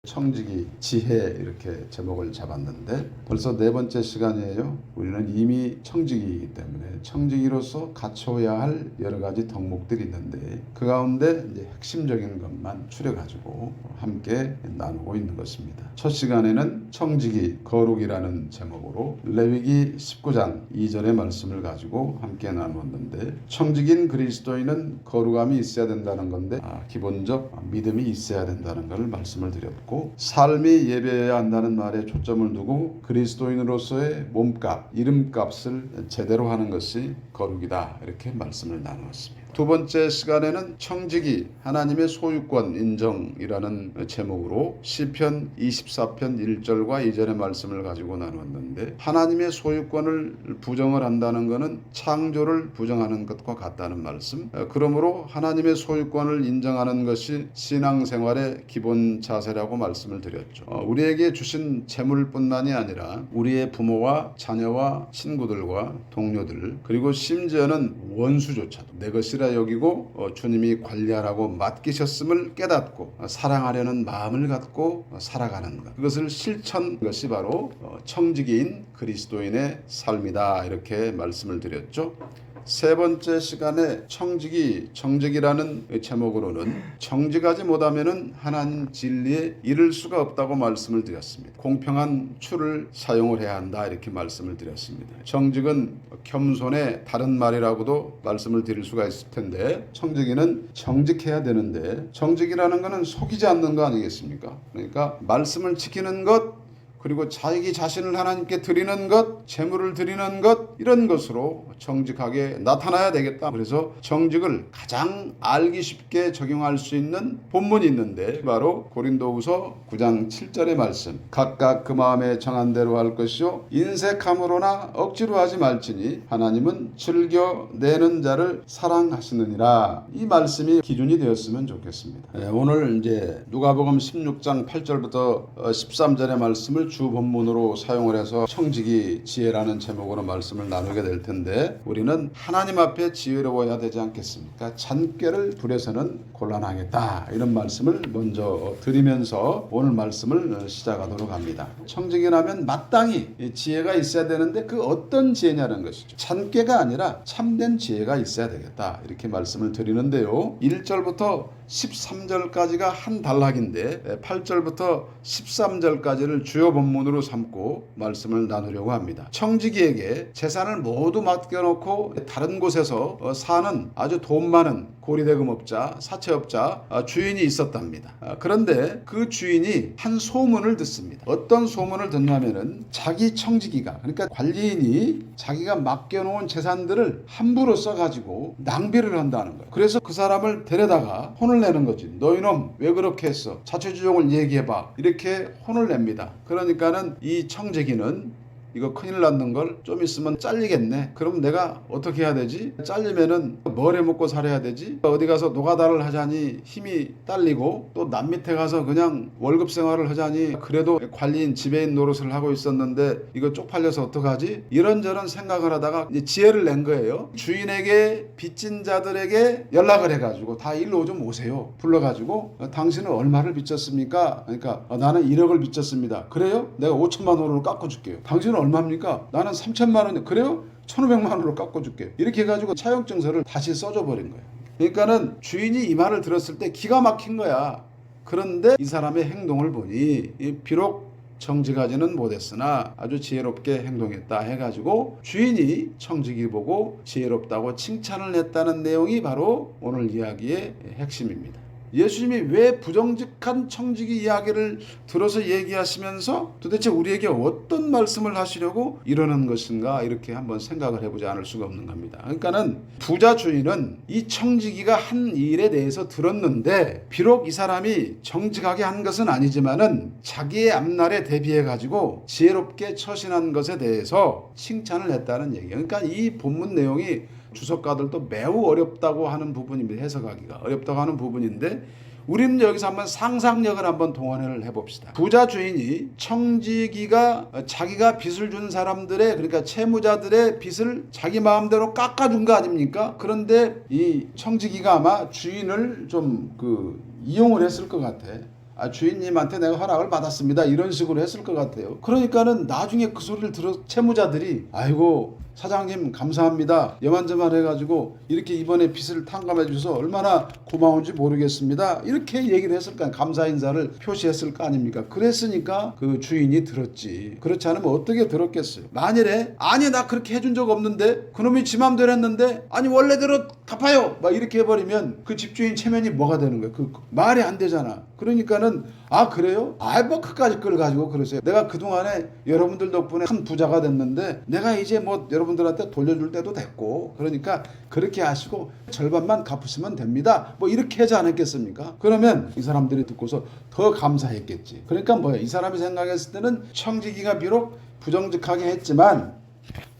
청지기 지혜 이렇게 제목을 잡았는데 벌써 네 번째 시간이에요. 우리는 이미 청지기이기 때문에 청지기로서 갖춰야 할 여러 가지 덕목들이 있는데 그 가운데 이제 핵심적인 것만 추려가지고 함께 나누고 있는 것입니다. 첫 시간에는 청지기 거룩이라는 제목으로 레위기 19장 2절의 말씀을 가지고 함께 나누었는데 청지기인 그리스도인은 거룩함이 있어야 된다는 건데 기본적 믿음이 있어야 된다는 것을 말씀을 드렸고 삶이 예배해야 한다는 말에 초점을 두고 그리스도인으로서의 몸값, 이름값을 제대로 하는 것이 거룩이다 이렇게 말씀을 나누었습니다. 두 번째 시간에는 청지기 하나님의 소유권 인정이라는 제목으로 시편 24편 1절과 2절의 말씀을 가지고 나누었는데 하나님의 소유권을 부정을 한다는 것은 창조를 부정하는 것과 같다는 말씀. 그러므로 하나님의 소유권을 인정하는 것이 신앙생활의 기본 자세라고 말씀을 드렸죠. 우리에게 주신 재물뿐만이 아니라 우리의 부모와 자녀와 친구들과 동료들 그리고 심지어는 원수조차도 내 것이라 여기고 주님이 관리하라고 맡기셨음을 깨닫고 사랑하려는 마음을 갖고 살아가는 것, 그것을 실천한 것이 바로 청지기인 그리스도인의 삶이다 이렇게 말씀을 드렸죠. 세 번째 시간에 정직이라는 제목으로는 정직하지 못하면 하나님 진리에 이를 수가 없다고 말씀을 드렸습니다. 공평한 추를 사용을 해야 한다 이렇게 말씀을 드렸습니다. 정직은 겸손의 다른 말이라고도 말씀을 드릴 수가 있을 텐데 청지기는 정직해야 되는데 정직이라는 것은 속이지 않는 거 아니겠습니까? 그러니까 말씀을 지키는 것 그리고 자기 자신을 하나님께 드리는 것, 재물을 드리는 것 이런 것으로 정직하게 나타나야 되겠다. 그래서 정직을 가장 알기 쉽게 적용할 수 있는 본문이 있는데 바로 고린도후서 9장 7절의 말씀. 각각 그 마음에 정한 대로 할 것이요 인색함으로나 억지로 하지 말지니 하나님은 즐겨 내는 자를 사랑하시느니라. 이 말씀이 기준이 되었으면 좋겠습니다. 오늘 이제 누가복음 16장 8절부터 13절의 말씀을 주 본문으로 사용을 해서 청지기 지혜라는 제목으로 말씀을 나누게 될 텐데 우리는 하나님 앞에 지혜로워야 되지 않겠습니까? 잔꾀를 부려서는 곤란하겠다 이런 말씀을 먼저 드리면서 오늘 말씀을 시작하도록 합니다. 청지기라면 마땅히 지혜가 있어야 되는데 그 어떤 지혜냐는 것이죠. 잔꾀가 아니라 참된 지혜가 있어야 되겠다 이렇게 말씀을 드리는데요. 1절부터 13절까지가 한 단락인데 8절부터 13절까지를 주요 본문으로 삼고 말씀을 나누려고 합니다. 청지기에게 재산을 모두 맡겨놓고 다른 곳에서 사는 아주 돈 많은 고리대금업자, 사채업자 주인이 있었답니다. 그런데 그 주인이 한 소문을 듣습니다. 어떤 소문을 듣냐면은 자기 청지기가 그러니까 관리인이 자기가 맡겨놓은 재산들을 함부로 써가지고 낭비를 한다는 거예요. 그래서 그 사람을 데려다가 혼을 내는 거지. 너 이놈 왜 그렇게 했어? 자초지종을 얘기해봐. 이렇게 혼을 냅니다. 그러니까는 이 청지기는 이거 큰일 났는 걸 좀 있으면 잘리겠네. 그럼 내가 어떻게 해야 되지? 잘리면은 뭘 해먹고 살아야 되지? 어디 가서 노가다를 하자니 힘이 딸리고 또 남 밑에 가서 그냥 월급 생활을 하자니 그래도 관리인 지배인 노릇을 하고 있었는데 이거 쪽팔려서 어떡하지? 이런저런 생각을 하다가 이제 지혜를 낸 거예요. 주인에게 빚진 자들에게 연락을 해가지고 다 일로 좀 오세요. 불러가지고 당신은 얼마를 빚졌습니까? 그러니까 나는 1억을 빚졌습니다. 그래요? 내가 5천만 원으로 깎아줄게요. 당신은 얼마입니까? 나는 3천만 원. 그래요? 1,500만 원으로 깎아줄게요. 이렇게 해가지고 차용증서를 다시 써줘 버린 거예요. 그러니까는 주인이 이 말을 들었을 때 기가 막힌 거야. 그런데 이 사람의 행동을 보니 비록 정직하지는 못했으나 아주 지혜롭게 행동했다 해가지고 주인이 청지기 보고 지혜롭다고 칭찬을 했다는 내용이 바로 오늘 이야기의 핵심입니다. 예수님이 왜 부정직한 청지기 이야기를 들어서 얘기하시면서 도대체 우리에게 어떤 말씀을 하시려고 이러는 것인가 이렇게 한번 생각을 해보지 않을 수가 없는 겁니다. 그러니까는 부자 주인은 이 청지기가 한 일에 대해서 들었는데 비록 이 사람이 정직하게 한 것은 아니지만은 자기의 앞날에 대비해 가지고 지혜롭게 처신한 것에 대해서 칭찬을 했다는 얘기예요. 그러니까 이 본문 내용이 주석가들도 매우 어렵다고 하는 부분입니다. 해석하기가 어렵다고 하는 부분인데 우리는 여기서 한번 상상력을 한번 동원을 해봅시다. 부자 주인이 청지기가 자기가 빚을 준 사람들의 그러니까 채무자들의 빚을 자기 마음대로 깎아준 거 아닙니까? 그런데 이 청지기가 아마 주인을 좀 이용을 했을 것 같아. 주인님한테 내가 허락을 받았습니다. 이런 식으로 했을 것 같아요. 그러니까는 나중에 그 소리를 들어 채무자들이 아이고 사장님 감사합니다. 여만저만 해가지고 이렇게 이번에 빚을 탕감해 주셔서 얼마나 고마운지 모르겠습니다. 이렇게 얘기를 했을 거 아니에요. 감사 인사를 표시했을 거 아닙니까? 그랬으니까 그 주인이 들었지. 그렇지 않으면 어떻게 들었겠어요? 만일에 아니 나 그렇게 해준 적 없는데 그놈이 지 맘대로 했는데 아니 원래대로 갚아요 막 이렇게 해버리면 그 집주인 체면이 뭐가 되는 거예요? 그 말이 안 되잖아. 그러니까는 그래요? 뭐 그까짓 걸 가지고 그러세요. 내가 그동안에 여러분들 덕분에 큰 부자가 됐는데 내가 이제 뭐 여러분들한테 돌려줄 때도 됐고 그러니까 그렇게 하시고 절반만 갚으시면 됩니다. 뭐 이렇게 하지 않았겠습니까? 그러면 이 사람들이 듣고서 더 감사했겠지. 그러니까 뭐야? 이 사람이 생각했을 때는 청지기가 비록 부정직하게 했지만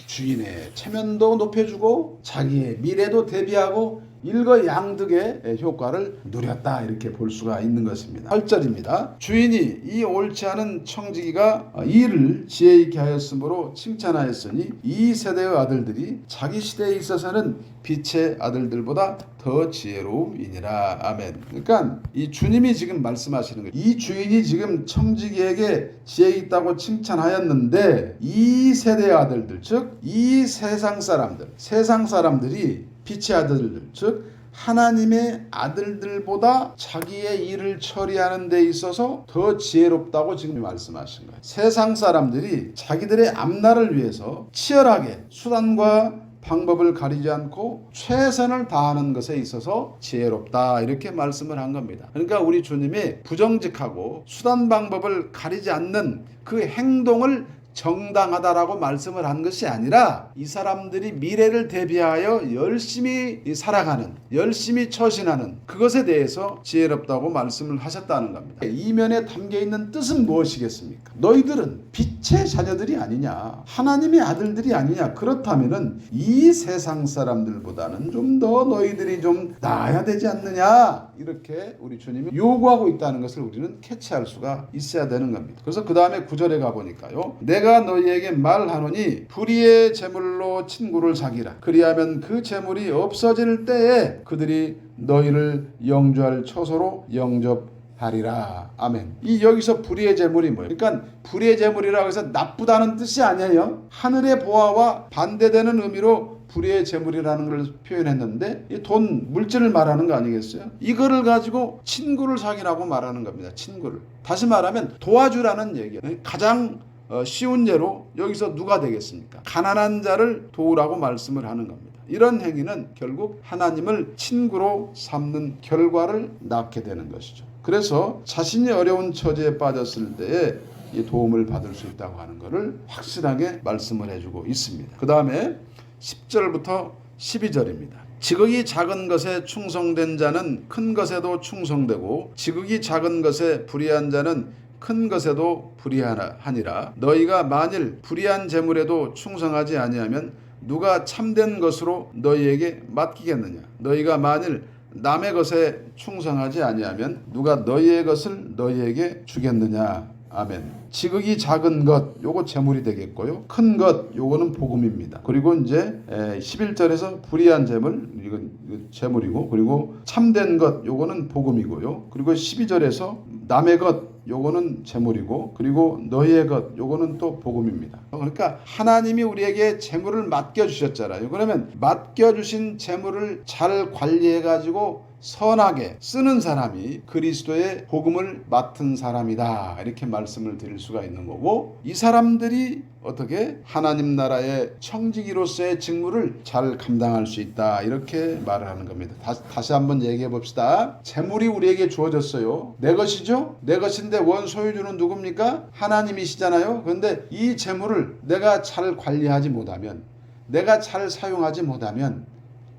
주인의 체면도 높여주고 자기의 미래도 대비하고 일거양득의 효과를 누렸다 이렇게 볼 수가 있는 것입니다. 8절입니다. 주인이 이 옳지 않은 청지기가 일을 지혜 있게 하였으므로 칭찬하였으니 이 세대의 아들들이 자기 시대에 있어서는 빛의 아들들보다 더 지혜로움이니라. 아멘. 그러니까 이 주님이 지금 말씀하시는 거예요. 이 주인이 지금 청지기에게 지혜 있다고 칭찬하였는데 이 세대의 아들들 즉 이 세상 사람들이 빛의 아들들 즉 하나님의 아들들보다 자기의 일을 처리하는 데 있어서 더 지혜롭다고 지금 말씀하신 거예요. 세상 사람들이 자기들의 앞날을 위해서 치열하게 수단과 방법을 가리지 않고 최선을 다하는 것에 있어서 지혜롭다 이렇게 말씀을 한 겁니다. 그러니까 우리 주님이 부정직하고 수단 방법을 가리지 않는 그 행동을 정당하다라고 말씀을 한 것이 아니라 이 사람들이 미래를 대비하여 열심히 살아가는 열심히 처신하는 그것에 대해서 지혜롭다고 말씀을 하셨다는 겁니다. 이면에 담겨있는 뜻은 무엇이겠습니까? 너희들은 빛의 자녀들이 아니냐 하나님의 아들들이 아니냐 그렇다면 이 세상 사람들보다는 좀 더 너희들이 좀 나아야 되지 않느냐 이렇게 우리 주님이 요구하고 있다는 것을 우리는 캐치할 수가 있어야 되는 겁니다. 그래서 그 다음에 9절에 가보니까요 내가 너희에게 말하노니 불의의 재물로 친구를 사귀라. 그리하면 그 재물이 없어질 때에 그들이 너희를 영주할 처소로 영접하리라. 아멘. 이 여기서 불의의 재물이 뭐예요? 그러니까 불의의 재물이라고 해서 나쁘다는 뜻이 아니에요. 하늘의 보화와 반대되는 의미로 불의의 재물이라는 걸 표현했는데 이 돈 물질을 말하는 거 아니겠어요? 이거를 가지고 친구를 사귀라고 말하는 겁니다. 친구를. 다시 말하면 도와주라는 얘기예요. 가장 쉬운 예로 여기서 누가 되겠습니까? 가난한 자를 도우라고 말씀을 하는 겁니다. 이런 행위는 결국 하나님을 친구로 삼는 결과를 낳게 되는 것이죠. 그래서 자신이 어려운 처지에 빠졌을 때에 이 도움을 받을 수 있다고 하는 것을 확실하게 말씀을 해주고 있습니다. 그 다음에 10절부터 12절입니다. 지극히 작은 것에 충성된 자는 큰 것에도 충성되고 지극히 작은 것에 불의한 자는 큰 것에도 불의하니라. 너희가 만일 불의한 재물에도 충성하지 아니하면 누가 참된 것으로 너희에게 맡기겠느냐. 너희가 만일 남의 것에 충성하지 아니하면 누가 너희의 것을 너희에게 주겠느냐. 아멘. 지극히 작은 것 요거 재물이 되겠고요. 큰 것 요거는 복음입니다. 그리고 이제 11절에서 불의한 재물 이건 재물이고 그리고 참된 것 요거는 복음이고요. 그리고 12절에서 남의 것 요거는 재물이고 그리고 너희의 것 요거는 또 복음입니다. 그러니까 하나님이 우리에게 재물을 맡겨주셨잖아요. 그러면 맡겨주신 재물을 잘 관리해가지고 선하게 쓰는 사람이 그리스도의 복음을 맡은 사람이다 이렇게 말씀을 드릴 수가 있는 거고 이 사람들이 어떻게 하나님 나라의 청지기로서의 직무를 잘 감당할 수 있다 이렇게 말을 하는 겁니다. 다시 한번 얘기해 봅시다. 재물이 우리에게 주어졌어요. 내 것이죠. 내 것인데 원 소유주는 누굽니까? 하나님이시잖아요. 그런데 이 재물을 내가 잘 관리하지 못하면 내가 잘 사용하지 못하면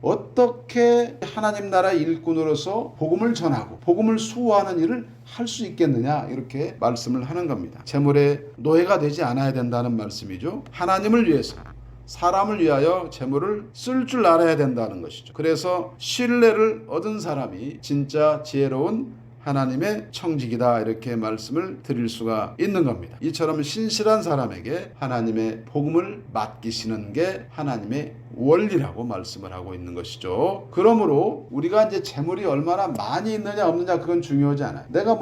어떻게 하나님 나라 일꾼으로서 복음을 전하고 복음을 수호하는 일을 할 수 있겠느냐 이렇게 말씀을 하는 겁니다. 재물의 노예가 되지 않아야 된다는 말씀이죠. 하나님을 위해서 사람을 위하여 재물을 쓸 줄 알아야 된다는 것이죠. 그래서 신뢰를 얻은 사람이 진짜 지혜로운 하나님의 청지기다 이렇게 말씀을 드릴 수가 있는 겁니다. 이처럼 신실한 사람에게 하나님의 복음을 맡기시는 게 하나님의 원리라고 말씀을 하고 있는 것이죠. 그러므로 우리가 이제 재물이 얼마나 많이 있느냐 없느냐 그건 중요하지 않아요. 내가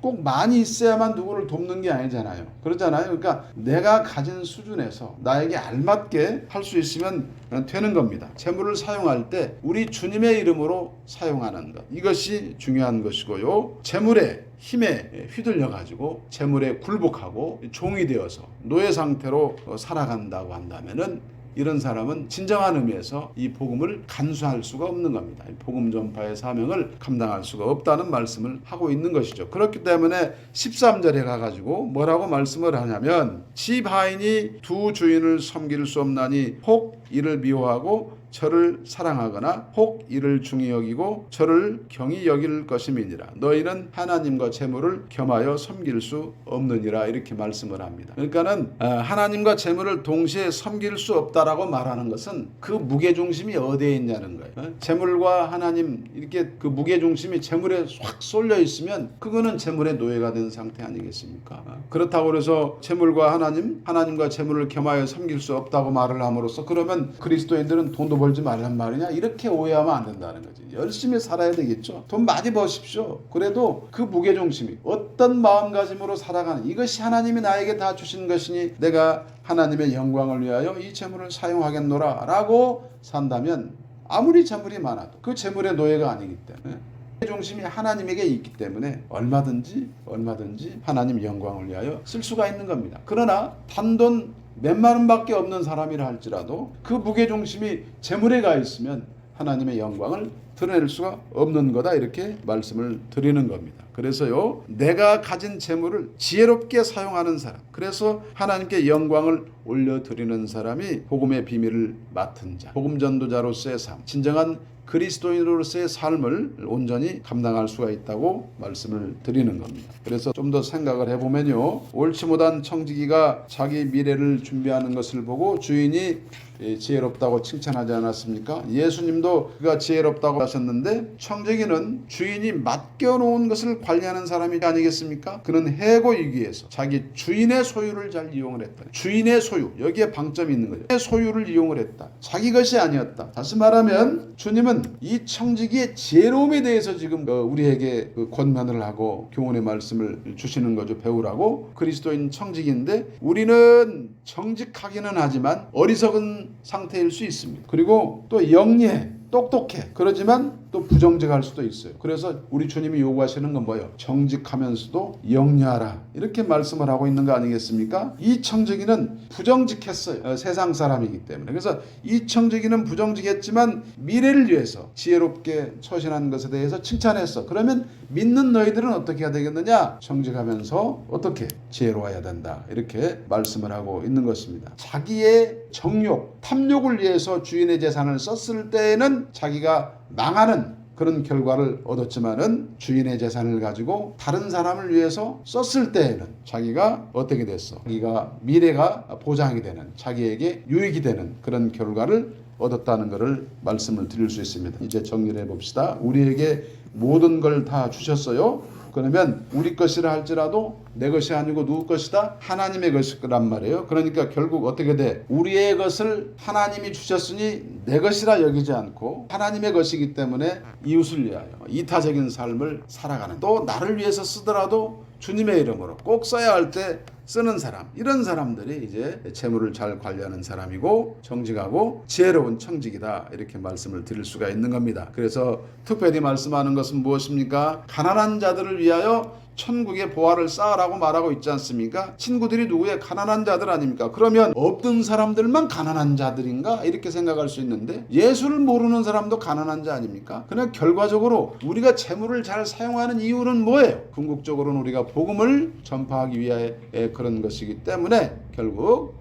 꼭 많이 있어야만 누구를 돕는 게 아니잖아요. 그러잖아요. 그러니까 내가 가진 수준에서 나에게 알맞게 할 수 있으면 되는 겁니다. 재물을 사용할 때 우리 주님의 이름으로 사용하는 것, 이것이 중요한 것이고요. 재물의 힘에 휘둘려 가지고 재물에 굴복하고 종이 되어서 노예 상태로 살아간다고 한다면은 이런 사람은 진정한 의미에서 이 복음을 간수할 수가 없는 겁니다. 복음 전파의 사명을 감당할 수가 없다는 말씀을 하고 있는 것이죠. 그렇기 때문에 13절에 가가지고 뭐라고 말씀을 하냐면 집 하인이 두 주인을 섬길 수 없나니 혹 이를 미워하고 저를 사랑하거나 혹 이를 중히 여기고 저를 경히 여길 것임이니라. 너희는 하나님과 재물을 겸하여 섬길 수 없느니라. 이렇게 말씀을 합니다. 그러니까는 하나님과 재물을 동시에 섬길 수 없다라고 말하는 것은 그 무게중심이 어디에 있냐는 거예요. 재물과 하나님 이렇게 그 무게중심이 재물에 확 쏠려 있으면 그거는 재물의 노예가 된 상태 아니겠습니까? 그렇다고 해서 재물과 하나님과 재물을 겸하여 섬길 수 없다고 말을 함으로써 그러면 그리스도인들은 돈도 벌지 말란 말이냐, 이렇게 오해하면 안 된다는 거지. 열심히 살아야 되겠죠. 돈 많이 버십시오. 그래도 그 무게중심이 어떤 마음가짐으로 살아가는, 이것이 하나님이 나에게 다 주신 것이니 내가 하나님의 영광을 위하여 이 재물을 사용하겠노라 라고 산다면 아무리 재물이 많아도 그 재물의 노예가 아니기 때문에 중심이 하나님에게 있기 때문에 얼마든지 하나님 영광을 위하여 쓸 수가 있는 겁니다. 그러나 단돈 몇만 원밖에 없는 사람이라 할지라도 그 무게중심이 재물에 가 있으면 하나님의 영광을 드러낼 수가 없는 거다, 이렇게 말씀을 드리는 겁니다. 그래서요, 내가 가진 재물을 지혜롭게 사용하는 사람, 그래서 하나님께 영광을 올려드리는 사람이 복음의 비밀을 맡은 자, 복음 전도자로서의 삶, 진정한 그리스도인으로서의 삶을 온전히 감당할 수가 있다고 말씀을 드리는 겁니다. 그래서 좀 더 생각을 해보면요, 옳지 못한 청지기가 자기 미래를 준비하는 것을 보고 주인이 지혜롭다고 칭찬하지 않았습니까? 예수님도 그가 지혜롭다고 하셨는데 청지기는 주인이 맡겨놓은 것을 관리하는 사람이 아니겠습니까? 그는 해고이기 위해서 자기 주인의 소유를 잘 이용을 했다. 주인의 소유, 여기에 방점이 있는 거죠. 소유를 이용을 했다. 자기 것이 아니었다. 다시 말하면 주님은 이 청지기의 지혜로움에 대해서 지금 우리에게 권면을 하고 교훈의 말씀을 주시는 거죠. 배우라고. 그리스도인 청지기인데 우리는 정직하기는 하지만 어리석은 상태일 수 있습니다. 그리고 또 영리해, 똑똑해. 그러지만 또 부정직할 수도 있어요. 그래서 우리 주님이 요구하시는 건 뭐예요? 정직하면서도 영리하라, 이렇게 말씀을 하고 있는 거 아니겠습니까? 이 청지기는 부정직했어요. 세상 사람이기 때문에. 그래서 이 청지기는 부정직했지만 미래를 위해서 지혜롭게 처신한 것에 대해서 칭찬했어. 그러면 믿는 너희들은 어떻게 해야 되겠느냐? 정직하면서 어떻게? 지혜로워야 된다, 이렇게 말씀을 하고 있는 것입니다. 자기의 정욕, 탐욕을 위해서 주인의 재산을 썼을 때에는 자기가 망하는 그런 결과를 얻었지만은 주인의 재산을 가지고 다른 사람을 위해서 썼을 때에는 자기가 어떻게 됐어? 자기가 미래가 보장이 되는, 자기에게 유익이 되는 그런 결과를 얻었다는 것을 말씀을 드릴 수 있습니다. 이제 정리를 해봅시다. 우리에게 모든 걸 다 주셨어요. 그러면 우리 것이라 할지라도 내 것이 아니고 누구 것이다? 하나님의 것이란 말이에요. 그러니까 결국 어떻게 돼? 우리의 것을 하나님이 주셨으니 내 것이라 여기지 않고 하나님의 것이기 때문에 이웃을 위하여 이타적인 삶을 살아가는, 또 나를 위해서 쓰더라도 주님의 이름으로 꼭 써야 할 때 쓰는 사람, 이런 사람들이 이제 재물을 잘 관리하는 사람이고 정직하고 지혜로운 청직이다, 이렇게 말씀을 드릴 수가 있는 겁니다. 그래서 특별히 말씀하는 것은 무엇입니까? 가난한 자들을 위하여 천국의 보화를 쌓으라고 말하고 있지 않습니까? 친구들이 누구의 가난한 자들 아닙니까? 그러면 없던 사람들만 가난한 자들인가? 이렇게 생각할 수 있는데 예수를 모르는 사람도 가난한 자 아닙니까? 그냥 결과적으로 우리가 재물을 잘 사용하는 이유는 뭐예요? 궁극적으로는 우리가 복음을 전파하기 위해 그런 것이기 때문에 결국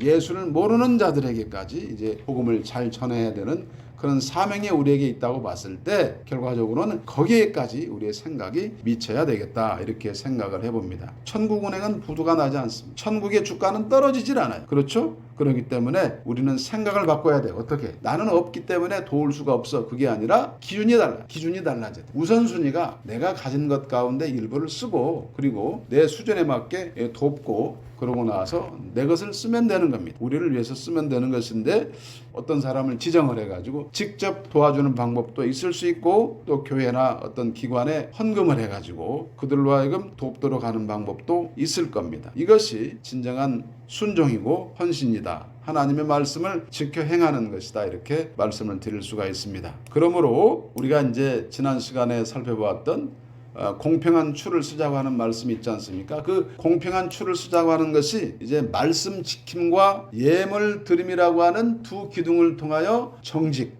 예수를 모르는 자들에게까지 이제 복음을 잘 전해야 되는 그런 사명이 우리에게 있다고 봤을 때 결과적으로는 거기에까지 우리의 생각이 미쳐야 되겠다 이렇게 생각을 해봅니다. 천국 은행은 부도가 나지 않습니다. 천국의 주가는 떨어지질 않아요. 그렇죠? 그렇기 때문에 우리는 생각을 바꿔야 돼요. 어떻게? 나는 없기 때문에 도울 수가 없어. 그게 아니라 기준이 달라져야 돼. 우선순위가 내가 가진 것 가운데 일부를 쓰고 그리고 내 수준에 맞게 돕고 그러고 나서 내 것을 쓰면 되는 겁니다. 우리를 위해서 쓰면 되는 것인데 어떤 사람을 지정을 해가지고 직접 도와주는 방법도 있을 수 있고 또 교회나 어떤 기관에 헌금을 해가지고 그들로 하여금 돕도록 하는 방법도 있을 겁니다. 이것이 진정한 순종이고 헌신이다. 하나님의 말씀을 지켜 행하는 것이다. 이렇게 말씀을 드릴 수가 있습니다. 그러므로 우리가 이제 지난 시간에 살펴보았던 공평한 추를 쓰자고 하는 말씀이 있지 않습니까? 그 공평한 추를 쓰자고 하는 것이 이제 말씀 지킴과 예물 드림이라고 하는 두 기둥을 통하여 정직,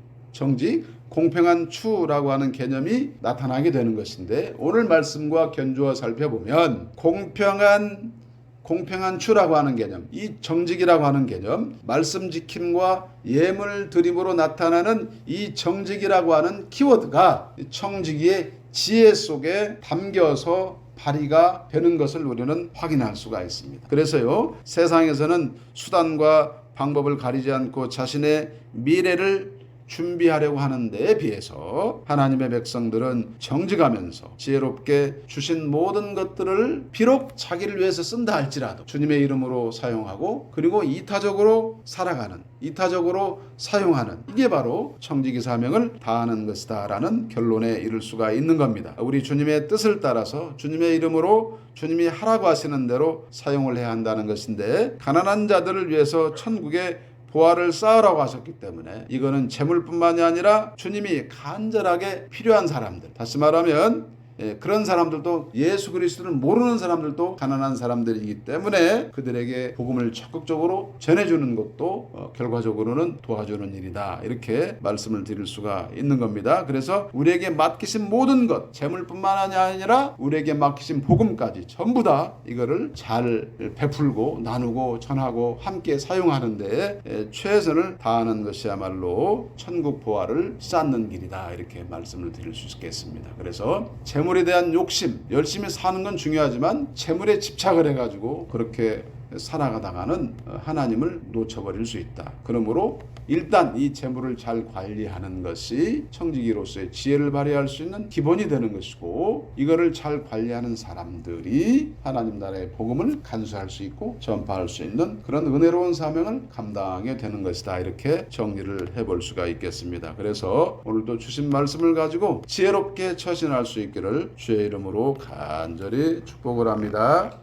공평한 추라고 하는 개념이 나타나게 되는 것인데 오늘 말씀과 견주어 살펴보면 공평한 추라고 하는 개념, 이 정직이라고 하는 개념, 말씀 지킴과 예물 드림으로 나타나는 이 정직이라고 하는 키워드가 청지기의 지혜 속에 담겨서 발휘가 되는 것을 우리는 확인할 수가 있습니다. 그래서요, 세상에서는 수단과 방법을 가리지 않고 자신의 미래를 준비하려고 하는 데에 비해서 하나님의 백성들은 정직하면서 지혜롭게 주신 모든 것들을 비록 자기를 위해서 쓴다 할지라도 주님의 이름으로 사용하고 그리고 이타적으로 살아가는, 이타적으로 사용하는 이게 바로 청지기 사명을 다하는 것이다 라는 결론에 이를 수가 있는 겁니다. 우리 주님의 뜻을 따라서 주님의 이름으로 주님이 하라고 하시는 대로 사용을 해야 한다는 것인데 가난한 자들을 위해서 천국에 보화를 쌓으라고 하셨기 때문에 이거는 재물뿐만이 아니라 주님이 간절하게 필요한 사람들, 다시 말하면 그런 사람들도 예수 그리스도를 모르는 사람들도 가난한 사람들이기 때문에 그들에게 복음을 적극적으로 전해주는 것도 결과적으로는 도와주는 일이다 이렇게 말씀을 드릴 수가 있는 겁니다. 그래서 우리에게 맡기신 모든 것, 재물뿐만 아니라 우리에게 맡기신 복음까지 전부 다 이거를 잘 베풀고 나누고 전하고 함께 사용하는 데 최선을 다하는 것이야말로 천국 보화를 쌓는 길이다 이렇게 말씀을 드릴 수 있겠습니다. 그래서 재물에 대한 욕심, 열심히 사는 건 중요하지만 재물에 집착을 해가지고 그렇게 살아가다가는 하나님을 놓쳐버릴 수 있다. 그러므로 일단 이 재물을 잘 관리하는 것이 청지기로서의 지혜를 발휘할 수 있는 기본이 되는 것이고 이거를 잘 관리하는 사람들이 하나님 나라의 복음을 간수할 수 있고 전파할 수 있는 그런 은혜로운 사명을 감당하게 되는 것이다. 이렇게 정리를 해볼 수가 있겠습니다. 그래서 오늘도 주신 말씀을 가지고 지혜롭게 처신할 수 있기를 주의 이름으로 간절히 축복을 합니다.